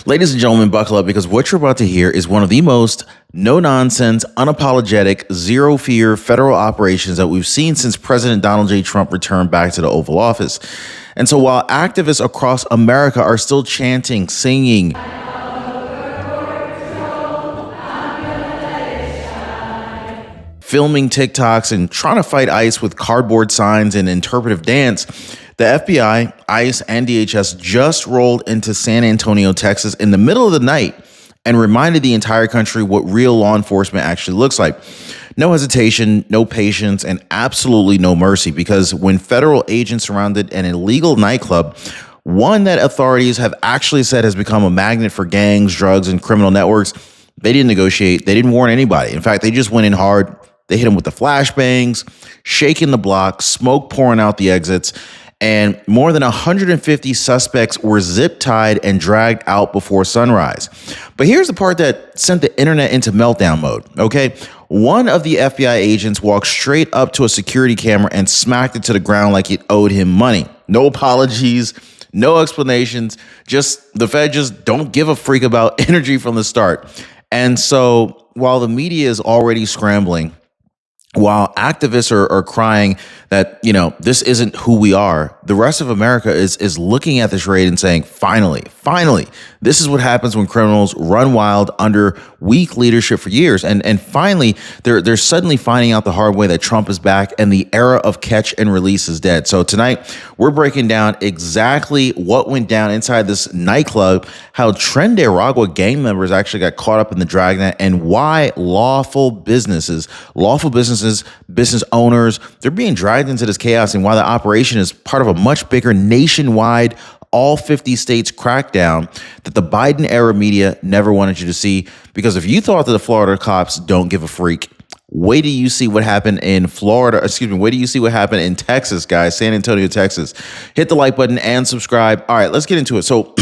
Ladies and gentlemen, buckle up because what you're about to hear is one of the most no-nonsense, unapologetic, zero-fear federal operations that we've seen since President Donald J. Trump returned back to the Oval Office. And so while activists across America are still chanting, singing, filming TikToks and trying to fight ICE with cardboard signs and interpretive dance, the FBI, ICE, and DHS just rolled into San Antonio, Texas in the middle of the night and reminded the entire country what real law enforcement actually looks like. No hesitation, no patience, and absolutely no mercy, because when federal agents surrounded an illegal nightclub, one that authorities have actually said has become a magnet for gangs, drugs, and criminal networks, they didn't negotiate. They didn't warn anybody. In fact, they just went in hard. They hit them with the flashbangs, shaking the block, smoke pouring out the exits, and more than 150 suspects were zip-tied and dragged out before sunrise. But here's the part that sent the internet into meltdown mode, okay? One of the FBI agents walked straight up to a security camera and smacked it to the ground like it owed him money. No apologies, no explanations, just the Fed just don't give a freak about energy from the start. And so while the media is already scrambling, while activists are crying that, this isn't who we are, the rest of America is looking at this raid and saying, finally, this is what happens when criminals run wild under weak leadership for years. And finally, they're suddenly finding out the hard way that Trump is back and the era of catch and release is dead. So tonight, we're breaking down exactly what went down inside this nightclub, how Tren de Aragua gang members actually got caught up in the dragnet, and why lawful businesses, business owners, they're being dragged into this chaos, and why the operation is part of a much bigger nationwide, all 50 states crackdown that the Biden era media never wanted you to see. Because if you thought that the Florida cops don't give a freak, wait till you see what happened in Florida. Wait till you see what happened in Texas, guys, San Antonio, Texas. Hit the like button and subscribe. All right, let's get into it. So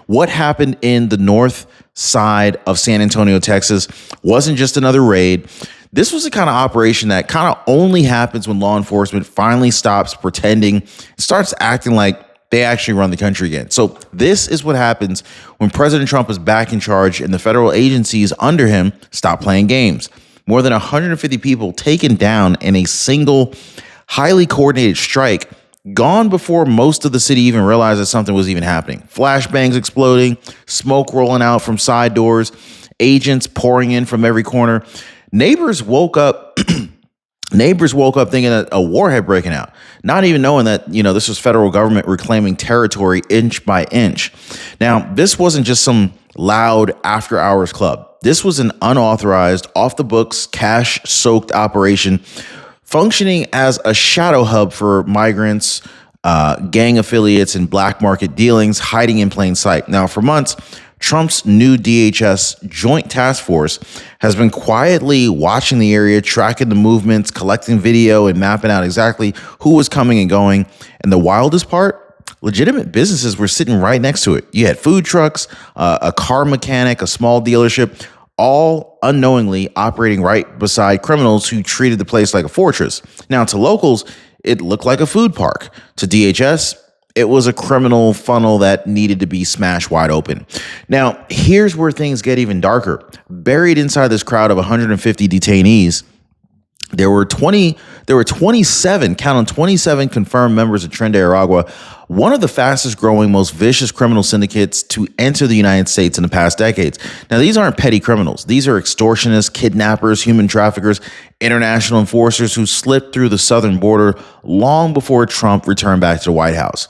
what happened in the north side of San Antonio, Texas wasn't just another raid. This was the kind of operation that kind of only happens when law enforcement finally stops pretending and starts acting like they actually run the country again. So this is what happens when President Trump is back in charge and the federal agencies under him stop playing games. More than 150 people taken down in a single, highly coordinated strike, gone before most of the city even realized that something was even happening. Flashbangs exploding, smoke rolling out from side doors, agents pouring in from every corner. Neighbors woke up thinking that a war had broken out, not even knowing that, this was federal government reclaiming territory inch by inch. Now, this wasn't just some loud after hours club. This was an unauthorized, off the books, cash soaked operation functioning as a shadow hub for migrants, gang affiliates, and black market dealings, hiding in plain sight. Now, for months, Trump's new DHS Joint Task Force has been quietly watching the area, tracking the movements, collecting video, and mapping out exactly who was coming and going. And the wildest part, legitimate businesses were sitting right next to it. You had food trucks, a car mechanic, a small dealership, all unknowingly operating right beside criminals who treated the place like a fortress. Now, to locals, it looked like a food park. To DHS, it was a criminal funnel that needed to be smashed wide open. Now, here's where things get even darker. Buried inside this crowd of 150 detainees, there were 27, count on 27 confirmed members of Tren de Aragua, one of the fastest growing, most vicious criminal syndicates to enter the United States in the past decades. Now, these aren't petty criminals. These are extortionists, kidnappers, human traffickers, international enforcers who slipped through the southern border long before Trump returned back to the White House.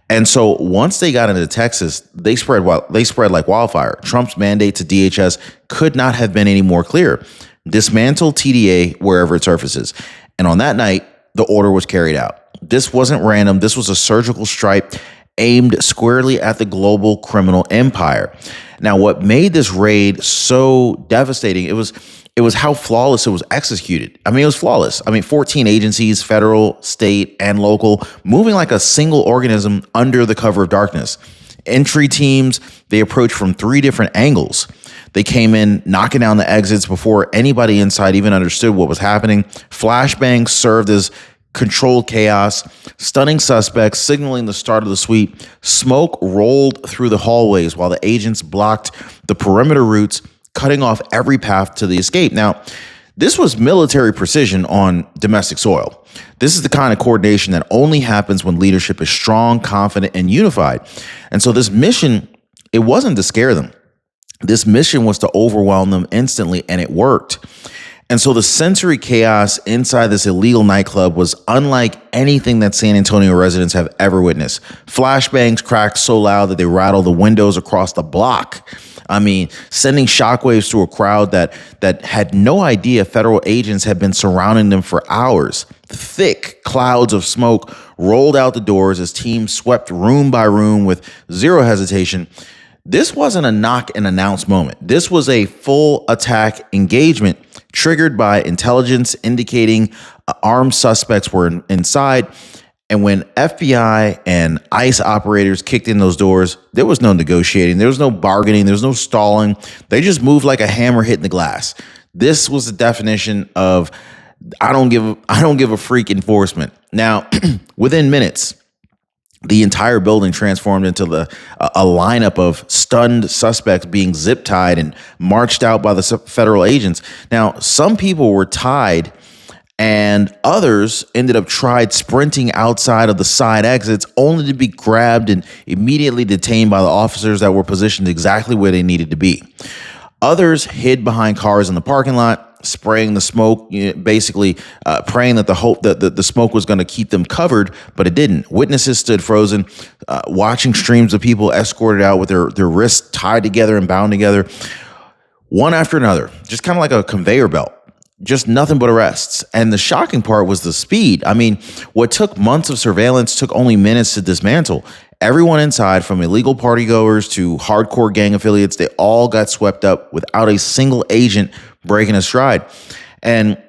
And so once they got into Texas, they spread like wildfire. Trump's mandate to DHS could not have been any more clear. Dismantle TDA wherever it surfaces. And on that night, the order was carried out. This wasn't random. This was a surgical strike aimed squarely at the global criminal empire. Now, what made this raid so devastating, it was how flawless it was executed. It was flawless. 14 agencies, federal, state, and local, moving like a single organism under the cover of darkness. Entry teams, they approached from 3 different angles. They came in knocking down the exits before anybody inside even understood what was happening. Flashbangs served as controlled chaos, stunning suspects, signaling the start of the sweep. Smoke rolled through the hallways while the agents blocked the perimeter routes, cutting off every path to the escape. Now, this was military precision on domestic soil. This is the kind of coordination that only happens when leadership is strong, confident, and unified. And so this mission, it wasn't to scare them. This mission was to overwhelm them instantly, and it worked. And so the sensory chaos inside this illegal nightclub was unlike anything that San Antonio residents have ever witnessed. Flashbangs cracked so loud that they rattled the windows across the block. I mean, sending shockwaves through a crowd that had no idea federal agents had been surrounding them for hours. Thick clouds of smoke rolled out the doors as teams swept room by room with zero hesitation. This wasn't a knock and announce moment. This was a full attack engagement triggered by intelligence indicating armed suspects were inside. And when FBI and ICE operators kicked in those doors, there was no negotiating. There was no bargaining. There was no stalling. They just moved like a hammer hitting the glass. This was the definition of I don't give a freak enforcement. Now, within minutes, the entire building transformed into a lineup of stunned suspects being zip tied and marched out by the federal agents. Now, some people were tied and others ended up tried sprinting outside of the side exits only to be grabbed and immediately detained by the officers that were positioned exactly where they needed to be. Others hid behind cars in the parking lot, spraying the smoke, basically praying that the smoke was going to keep them covered, but it didn't. Witnesses stood frozen, watching streams of people escorted out with their wrists tied together and bound together, one after another, just kind of like a conveyor belt. Just nothing but arrests. And the shocking part was the speed. I mean, what took months of surveillance took only minutes to dismantle. Everyone inside, from illegal partygoers to hardcore gang affiliates, they all got swept up without a single agent breaking a stride. And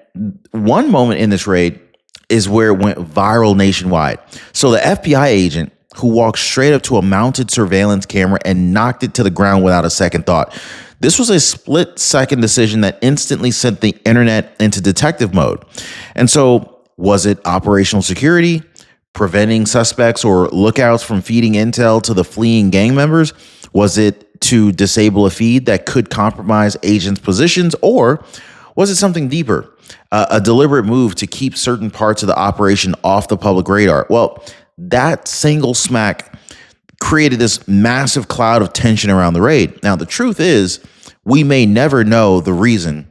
one moment in this raid is where it went viral nationwide. So the FBI agent who walked straight up to a mounted surveillance camera and knocked it to the ground without a second thought. This was a split-second decision that instantly sent the internet into detective mode. And so, was it operational security, preventing suspects or lookouts from feeding intel to the fleeing gang members? Was it to disable a feed that could compromise agents' positions? Or was it something deeper, a deliberate move to keep certain parts of the operation off the public radar? Well, that single smack created this massive cloud of tension around the raid. Now, the truth is, we may never know the reason,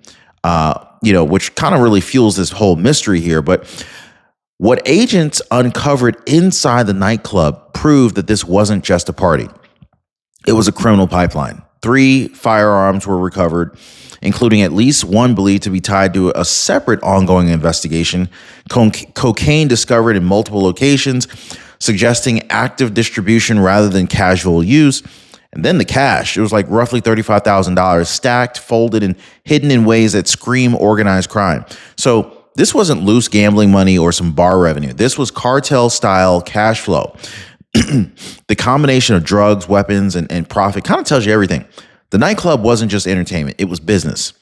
which kind of really fuels this whole mystery here. But what agents uncovered inside the nightclub proved that this wasn't just a party. It was a criminal pipeline. 3 firearms were recovered, including at least one believed to be tied to a separate ongoing investigation. Cocaine discovered in multiple locations, suggesting active distribution rather than casual use. And then the cash, it was like roughly $35,000 stacked, folded, and hidden in ways that scream organized crime. So this wasn't loose gambling money or some bar revenue. This was cartel-style cash flow. The combination of drugs, weapons, and profit kind of tells you everything. The nightclub wasn't just entertainment. It was business,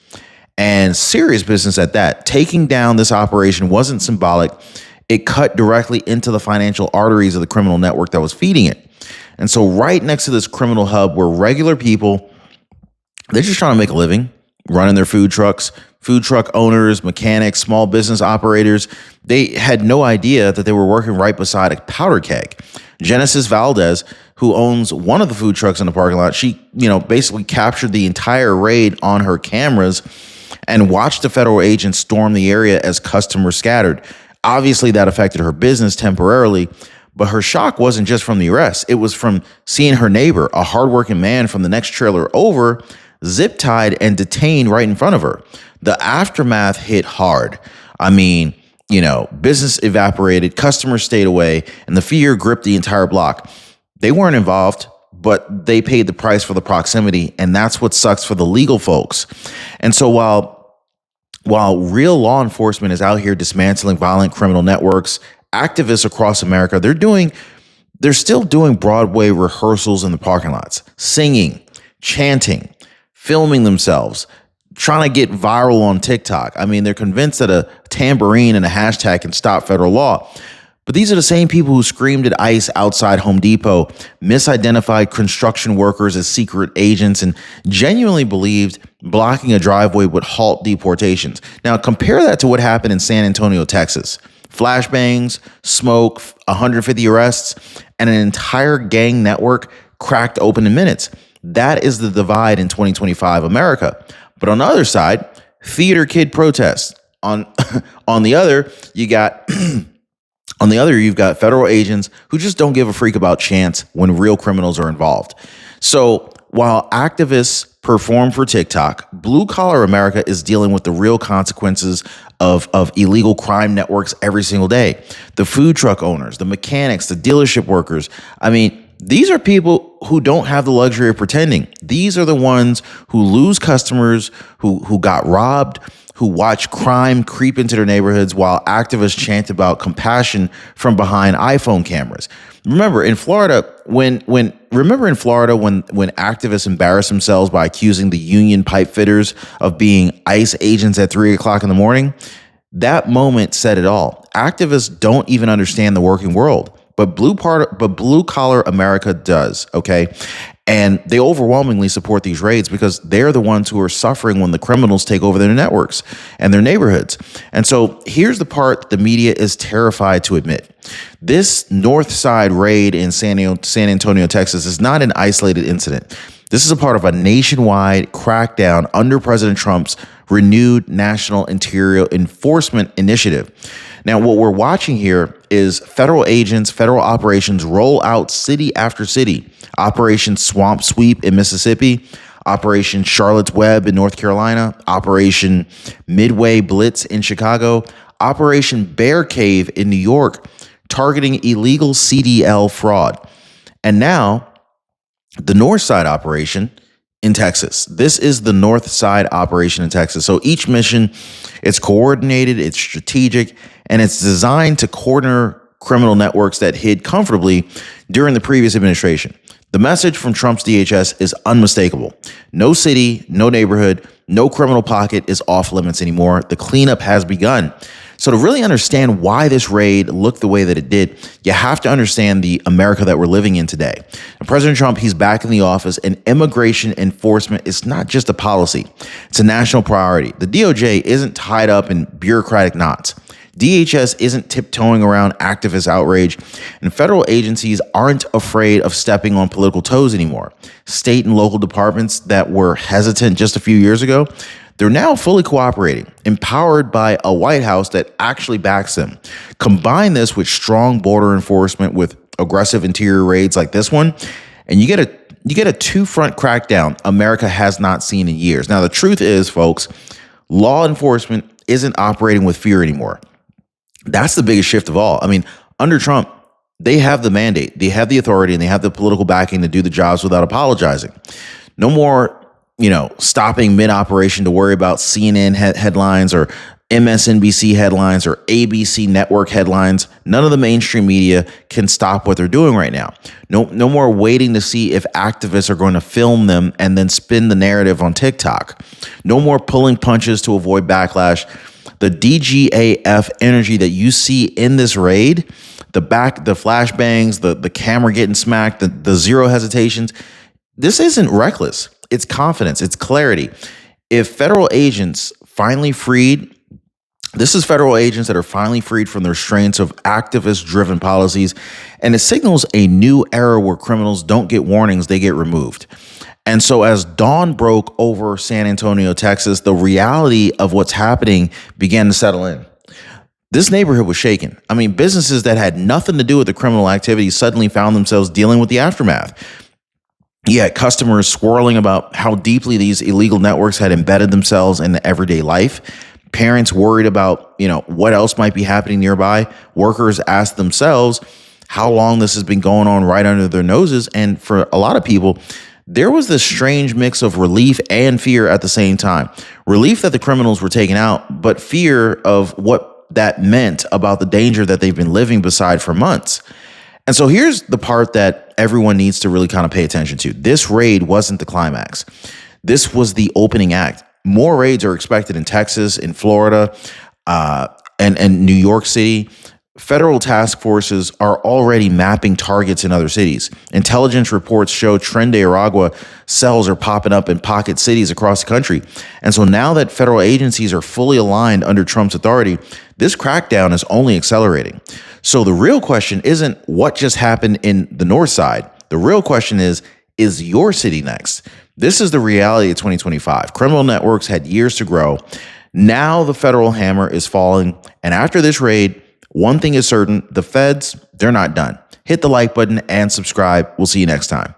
and serious business at that. Taking down this operation wasn't symbolic. It cut directly into the financial arteries of the criminal network that was feeding it. And so right next to this criminal hub were regular people. They're just trying to make a living, running their food trucks, food truck owners, mechanics, small business operators. They had no idea that they were working right beside a powder keg. Genesis Valdez, who owns one of the food trucks in the parking lot, she, basically captured the entire raid on her cameras and watched the federal agents storm the area as customers scattered. Obviously, that affected her business temporarily, but her shock wasn't just from the arrest. It was from seeing her neighbor, a hardworking man from the next trailer over, zip-tied and detained right in front of her. The aftermath hit hard. I mean, business evaporated, customers stayed away, and the fear gripped the entire block. They weren't involved, but they paid the price for the proximity, and that's what sucks for the legal folks. And so while real law enforcement is out here dismantling violent criminal networks, activists across America, they're still doing Broadway rehearsals in the parking lots, singing, chanting, filming themselves, trying to get viral on TikTok. I mean, they're convinced that a tambourine and a hashtag can stop federal law. But these are the same people who screamed at ICE outside Home Depot, misidentified construction workers as secret agents, and genuinely believed blocking a driveway would halt deportations. Now, compare that to what happened in San Antonio, Texas. Flashbangs, smoke, 150 arrests, and an entire gang network cracked open in minutes. That is the divide in 2025 America. But on the other side, theater kid protests. On the other, you got you've got federal agents who just don't give a freak about chance when real criminals are involved. So while activists perform for TikTok, blue collar America is dealing with the real consequences of illegal crime networks every single day. The food truck owners, the mechanics, the dealership workers. I mean, these are people who don't have the luxury of pretending. These are the ones who lose customers, who got robbed, who watch crime creep into their neighborhoods while activists chant about compassion from behind iPhone cameras. Remember in Florida, when activists embarrassed themselves by accusing the union pipe fitters of being ICE agents at 3:00 in the morning? That moment said it all. Activists don't even understand the working world. But blue collar America does, okay? And they overwhelmingly support these raids because they're the ones who are suffering when the criminals take over their networks and their neighborhoods. And so here's the part that the media is terrified to admit. This North Side raid in San Antonio, Texas is not an isolated incident. This is a part of a nationwide crackdown under President Trump's renewed National Interior Enforcement Initiative. Now, what we're watching here is federal agents, federal operations roll out city after city. Operation Swamp Sweep in Mississippi, Operation Charlotte's Web in North Carolina, Operation Midway Blitz in Chicago, Operation Bear Cave in New York, targeting illegal CDL fraud. And now, the North Side operation in Texas. This is the North Side operation in Texas. So each mission, it's coordinated, it's strategic, and it's designed to corner criminal networks that hid comfortably during the previous administration. The message from Trump's DHS is unmistakable. No city, no neighborhood, no criminal pocket is off limits anymore. The cleanup has begun. So to really understand why this raid looked the way that it did, you have to understand the America that we're living in today. And President Trump, he's back in the office, and immigration enforcement is not just a policy. It's a national priority. The DOJ isn't tied up in bureaucratic knots. DHS isn't tiptoeing around activist outrage, and federal agencies aren't afraid of stepping on political toes anymore. State and local departments that were hesitant just a few years ago, they're now fully cooperating, empowered by a White House that actually backs them. Combine this with strong border enforcement with aggressive interior raids like this one, and you get a two-front crackdown America has not seen in years. Now, the truth is, folks, law enforcement isn't operating with fear anymore. That's the biggest shift of all. I mean, under Trump, they have the mandate, they have the authority, and they have the political backing to do the jobs without apologizing. No more, stopping mid-operation to worry about CNN headlines or MSNBC headlines or ABC network headlines. None of the mainstream media can stop what they're doing right now. No more waiting to see if activists are going to film them and then spin the narrative on TikTok. No more pulling punches to avoid backlash. The DGAF energy that you see in this raid, the flashbangs, the camera getting smacked, the zero hesitations, this isn't reckless. It's confidence. It's clarity. If federal agents finally freed, this is federal agents that are finally freed from the restraints of activist-driven policies, and it signals a new era where criminals don't get warnings, they get removed. And so as dawn broke over San Antonio, Texas, the reality of what's happening began to settle in. This neighborhood was shaken. I mean, businesses that had nothing to do with the criminal activity suddenly found themselves dealing with the aftermath. You had customers swirling about how deeply these illegal networks had embedded themselves in the everyday life. Parents worried about, what else might be happening nearby. Workers asked themselves how long this has been going on right under their noses. And for a lot of people, there was this strange mix of relief and fear at the same time. Relief that the criminals were taken out, but fear of what that meant about the danger that they've been living beside for months. And so here's the part that everyone needs to really kind of pay attention to. This raid wasn't the climax. This was the opening act. More raids are expected in Texas, in Florida, and New York City. Federal task forces are already mapping targets in other cities. Intelligence reports show Tren de Aragua cells are popping up in pocket cities across the country. And so now that federal agencies are fully aligned under Trump's authority, this crackdown is only accelerating. So the real question isn't what just happened in the north side. The real question is your city next? This is the reality of 2025. Criminal networks had years to grow. Now the federal hammer is falling. And after this raid, one thing is certain, the feds, they're not done. Hit the like button and subscribe. We'll see you next time.